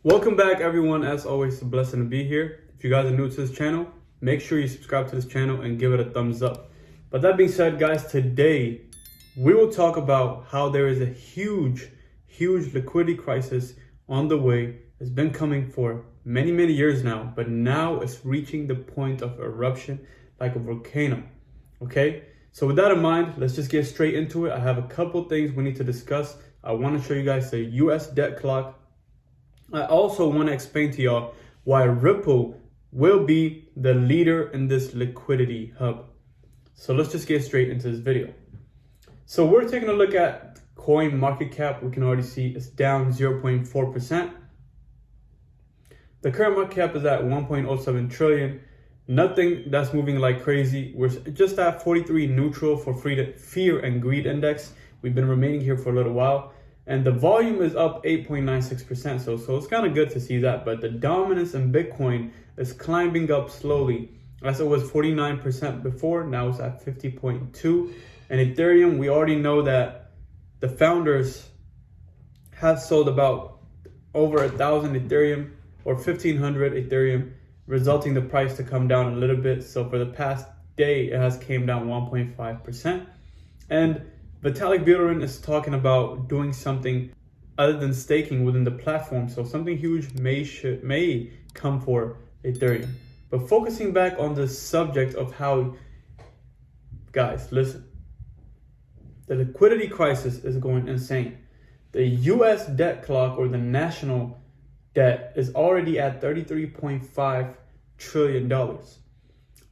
Welcome back, everyone. As always, it's a blessing to be here. If you guys are new to this channel, make sure you subscribe to this channel and give it a thumbs up. But that being said, guys, today we will talk about how there is a huge liquidity crisis on the way. It's been coming for many years now, but now it's reaching the point of eruption like a volcano. Okay, so with that in mind, let's just get straight into it. I have a couple things we need to discuss. I want to show you guys the US debt clock. I also want to explain to y'all why Ripple will be the leader in this liquidity hub. So let's just get straight into this video. So we're taking a look at coin market cap. We can already see it's down 0.4%. The current market cap is at 1.07 trillion. Nothing that's moving like crazy. We're just at 43 neutral for fear and greed index. We've been remaining here for a little while. And the volume is up 8.96%. So it's kind of good to see that. But the dominance in Bitcoin is climbing up slowly. As it was 49% before, now it's at 50.2. And Ethereum, we already know that the founders have sold about over 1,000 Ethereum or 1,500 Ethereum, resulting the price to come down a little bit. So for the past day, it has came down 1.5%. And Vitalik Buterin is talking about doing something other than staking within the platform. So something huge may come for Ethereum. But focusing back on the subject of how, guys, listen, the liquidity crisis is going insane. The US debt clock, or the national debt, is already at $33.5 trillion.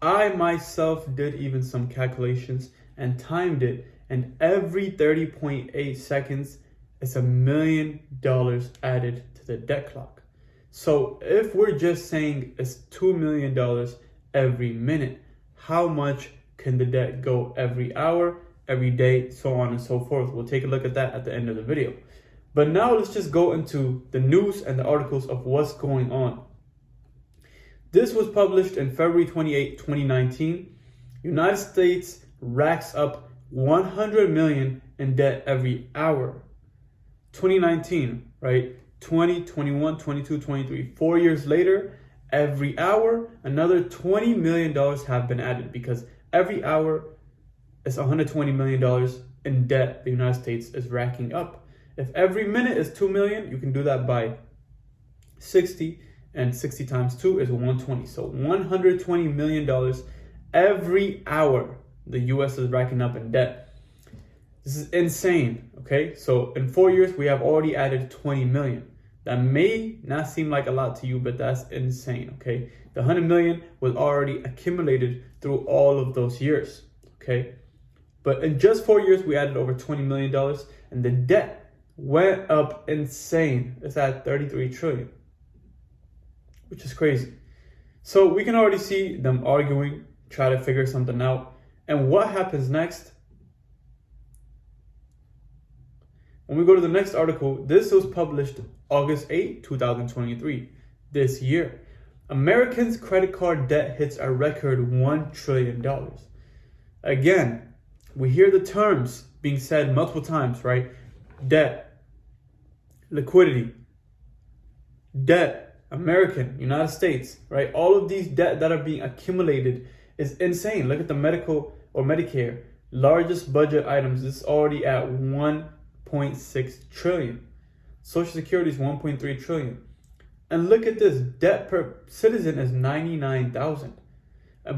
I myself did even some calculations and timed it. And every 30.8 seconds, it's $1 million added to the debt clock. So if we're just saying it's $2 million every minute, how much can the debt go every hour, every day, so on and so forth? We'll take a look at that at the end of the video. But now let's just go into the news and the articles of what's going on. This was published in February 28, 2019. United States racks up 100 million in debt every hour. 2019, right? 20, 21, 22, 23. 4 years later, every hour, another $20 million have been added, because every hour is $120 million in debt the United States is racking up. If every minute is 2 million, you can do that by 60, and 60 times 2 is 120. So $120 million every hour the US is racking up in debt. This is insane, okay? So in 4 years, we have already added 20 million. That may not seem like a lot to you, but that's insane, okay? The 100 million was already accumulated through all of those years, okay? But in just 4 years, we added over $20 million, and the debt went up insane. It's at 33 trillion, which is crazy. So we can already see them arguing, try to figure something out. And what happens next? When we go to the next article, this was published August 8, 2023, this year. Americans' credit card debt hits a record $1 trillion. Again, we hear the terms being said multiple times, right? Debt, liquidity, debt, American, United States, right? All of these debt that are being accumulated is insane. Look at the medical or Medicare, largest budget items. This is already at 1.6 trillion. Social Security is 1.3 trillion. And look at this, debt per citizen is 99,000.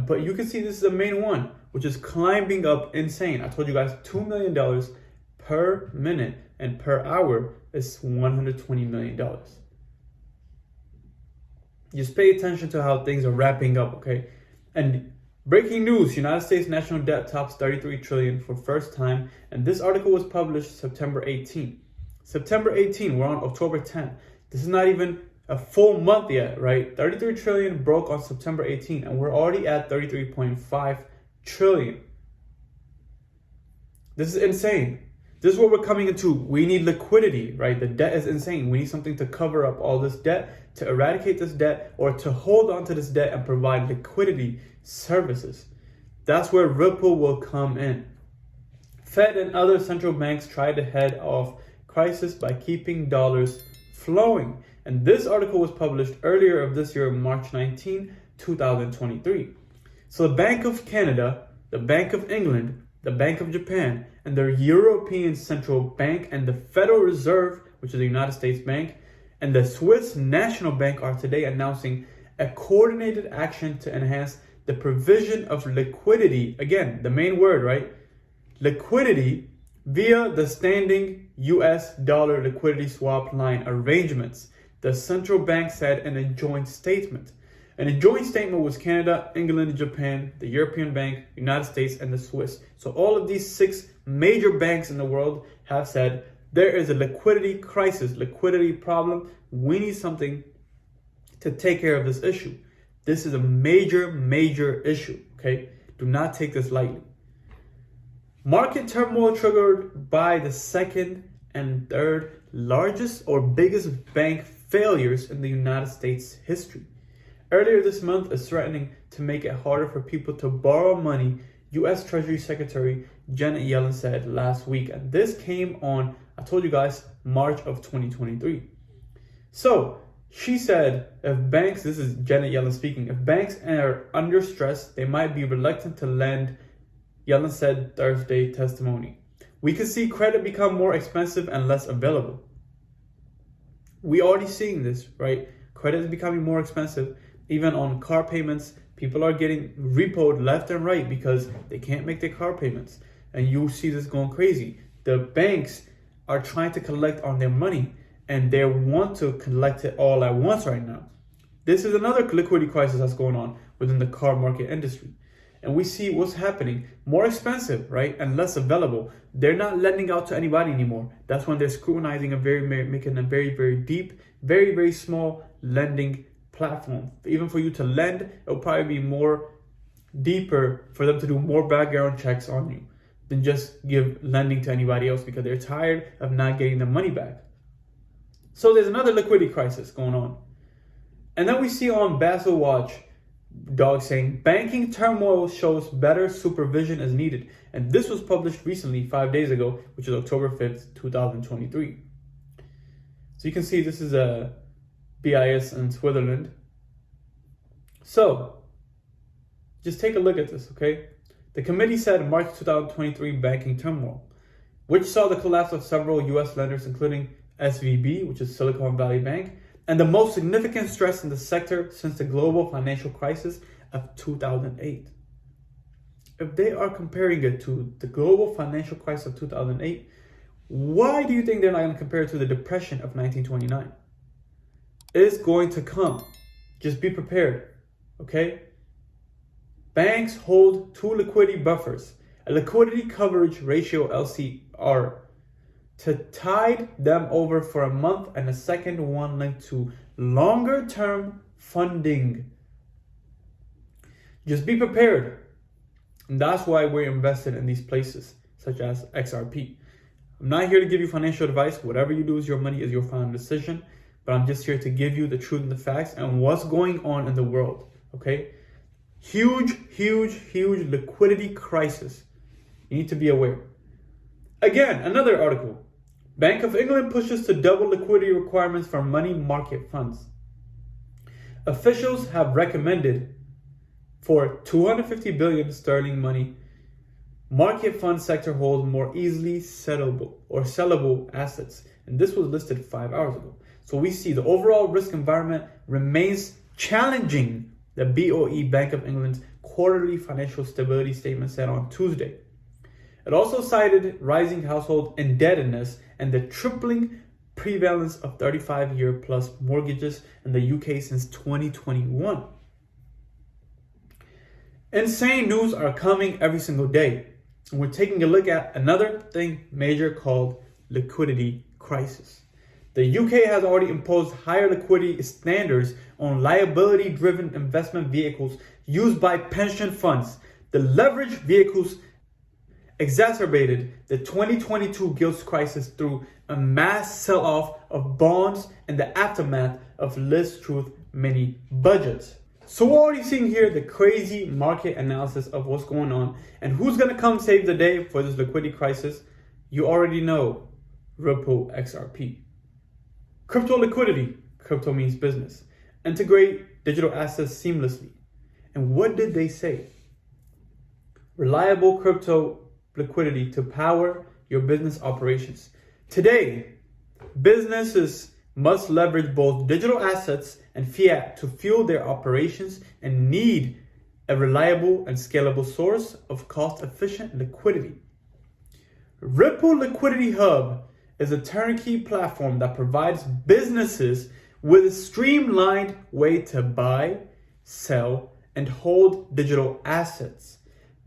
But you can see this is the main one, which is climbing up insane. I told you guys $2 million per minute, and per hour is $120 million. Just pay attention to how things are wrapping up, okay? And breaking news, United States national debt tops 33 trillion for first time. And this article was published September 18. September 18, we're on October 10. This is not even a full month yet, right? 33 trillion broke on September 18, and we're already at 33.5 trillion. This is insane. This is what we're coming into. We need liquidity, right? The debt is insane. We need something to cover up all this debt, to eradicate this debt, or to hold on to this debt and provide liquidity services. That's where Ripple will come in. Fed and other central banks tried to head off crisis by keeping dollars flowing. And this article was published earlier of this year, March 19, 2023. So the Bank of Canada, the Bank of England, the Bank of Japan, and the European Central Bank, and the Federal Reserve, which is the United States Bank, and the Swiss National Bank are today announcing a coordinated action to enhance the provision of liquidity. Again, the main word, right? Liquidity via the standing US dollar liquidity swap line arrangements, the central bank said in a joint statement. And a joint statement was Canada, England, Japan, the European Bank, United States, and the Swiss. So all of these 6 major banks in the world have said there is a liquidity crisis, liquidity problem. We need something to take care of this issue. This is a major, major issue, okay? Do not take this lightly. Market turmoil triggered by the second and third largest or biggest bank failures in the United States history. Earlier this month is threatening to make it harder for people to borrow money, U.S. Treasury Secretary Janet Yellen said last week. And this came on, I told you guys, March of 2023. So she said if banks, this is Janet Yellen speaking, if banks are under stress, they might be reluctant to lend, Yellen said Thursday testimony. We could see credit become more expensive and less available. We already seeing this, right? Credit is becoming more expensive. Even on car payments, people are getting repoed left and right because they can't make their car payments. And you see this going crazy. The banks are trying to collect on their money and they want to collect it all at once right now. This is another liquidity crisis that's going on within the car market industry. And we see what's happening, more expensive, right? And less available. They're not lending out to anybody anymore. That's when they're scrutinizing making a very, very deep, very, very small lending platform. Even for you to lend, it'll probably be more deeper for them to do more background checks on you than just give lending to anybody else because they're tired of not getting the money back. So there's another liquidity crisis going on. And then we see on Basel Watch, Dog saying banking turmoil shows better supervision is needed. And this was published recently, 5 days ago, which is October 5th, 2023. So you can see this is a BIS in Switzerland. So just take a look at this, okay? The committee said March 2023 banking turmoil, which saw the collapse of several US lenders, including SVB, which is Silicon Valley Bank, and the most significant stress in the sector since the global financial crisis of 2008. If they are comparing it to the global financial crisis of 2008, why do you think they're not going to compare it to the depression of 1929? It's going to come. Just be prepared, okay? Banks hold 2 liquidity buffers, a liquidity coverage ratio LCR, to tide them over for a month, and a second one linked to longer term funding. Just be prepared. And that's why we're invested in these places, such as XRP. I'm not here to give you financial advice. Whatever you do with your money is your final decision. But I'm just here to give you the truth and the facts and what's going on in the world, okay? Huge, huge, huge liquidity crisis. You need to be aware. Again, another article. Bank of England pushes to double liquidity requirements for money market funds. Officials have recommended for 250 billion sterling money market fund sector holds more easily sellable assets. And this was listed 5 hours ago. So we see the overall risk environment remains challenging, the BOE, Bank of England's quarterly financial stability statement said on Tuesday. It also cited rising household indebtedness and the tripling prevalence of 35-year plus mortgages in the UK since 2021. Insane news are coming every single day. And we're taking a look at another thing major called liquidity crisis. The UK has already imposed higher liquidity standards on liability-driven investment vehicles used by pension funds. The leveraged vehicles exacerbated the 2022 gilts crisis through a mass sell-off of bonds and the aftermath of Liz Truth mini budgets. So we're already seeing here the crazy market analysis of what's going on and who's going to come save the day for this liquidity crisis. You already know, Ripple XRP. Crypto liquidity crypto means business. Integrate digital assets seamlessly. And what did they say? Reliable crypto liquidity to power your business operations. Today, businesses must leverage both digital assets and fiat to fuel their operations and need a reliable and scalable source of cost-efficient liquidity. Ripple Liquidity Hub is a turnkey platform that provides businesses with a streamlined way to buy, sell, and hold digital assets.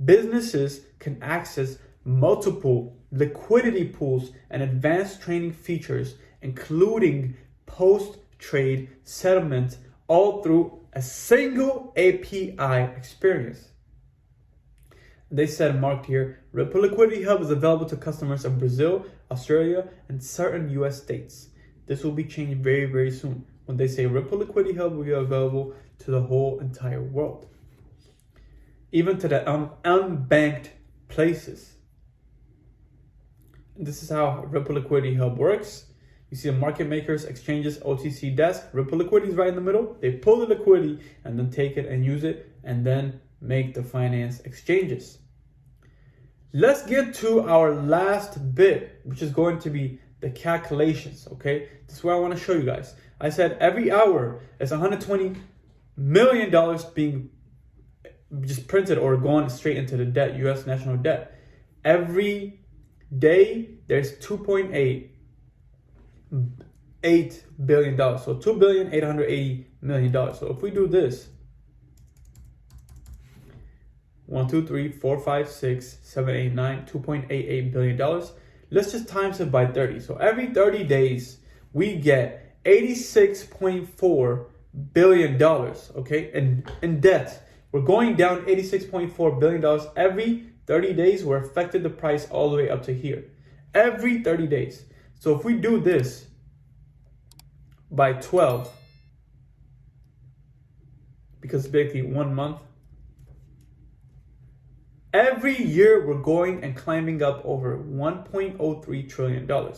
Businesses can access multiple liquidity pools and advanced trading features, including post-trade settlement, all through a single API experience. They said, marked here, Ripple Liquidity Hub is available to customers of Brazil, Australia, and certain US states. This will be changed very, very soon. When they say Ripple Liquidity Hub will be available to the whole entire world, even to the unbanked places. This is how Ripple Liquidity Hub works. You see the market makers, exchanges, OTC desk. Ripple Liquidity is right in the middle. They pull the liquidity and then take it and use it and then make the finance exchanges. Let's get to our last bit, which is going to be the calculations, okay? This is what I want to show you guys. I said every hour is $120 million being just printed or going straight into the debt, US national debt. Every day, there's $2.8 billion. So $2.880 billion. So if we do this, 1, 2, 3, 4, 5, 6, 7, 8, 9, $2.88 billion. Let's just times it by 30. So every 30 days, we get $86.4 billion, okay, in debt. We're going down $86.4 billion every 30 days. We're affected the price all the way up to here. Every 30 days. So if we do this by 12, because it's basically 1 month, every year we're going and climbing up over $1.03 trillion.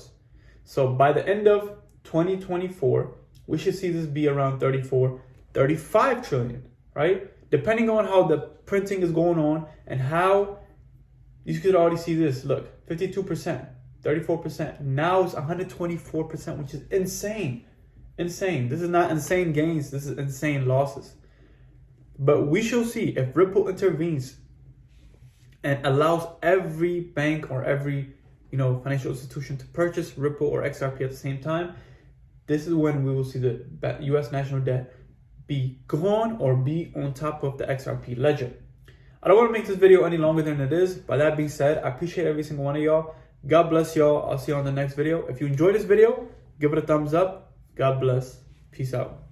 So by the end of 2024, we should see this be around 35 trillion, right? Depending on how the printing is going on and how, you could already see this, look, 52%, 34%, now it's 124%, which is insane. Insane. This is not insane gains, this is insane losses. But we shall see if Ripple intervenes and allows every bank or every financial institution to purchase Ripple or XRP at the same time. This is when we will see the US national debt be gone or be on top of the XRP ledger. I don't want to make this video any longer than it is. By that being said, I appreciate every single one of y'all. God bless y'all. I'll see you on the next video. If you enjoyed this video, give it a thumbs up. God bless. Peace out.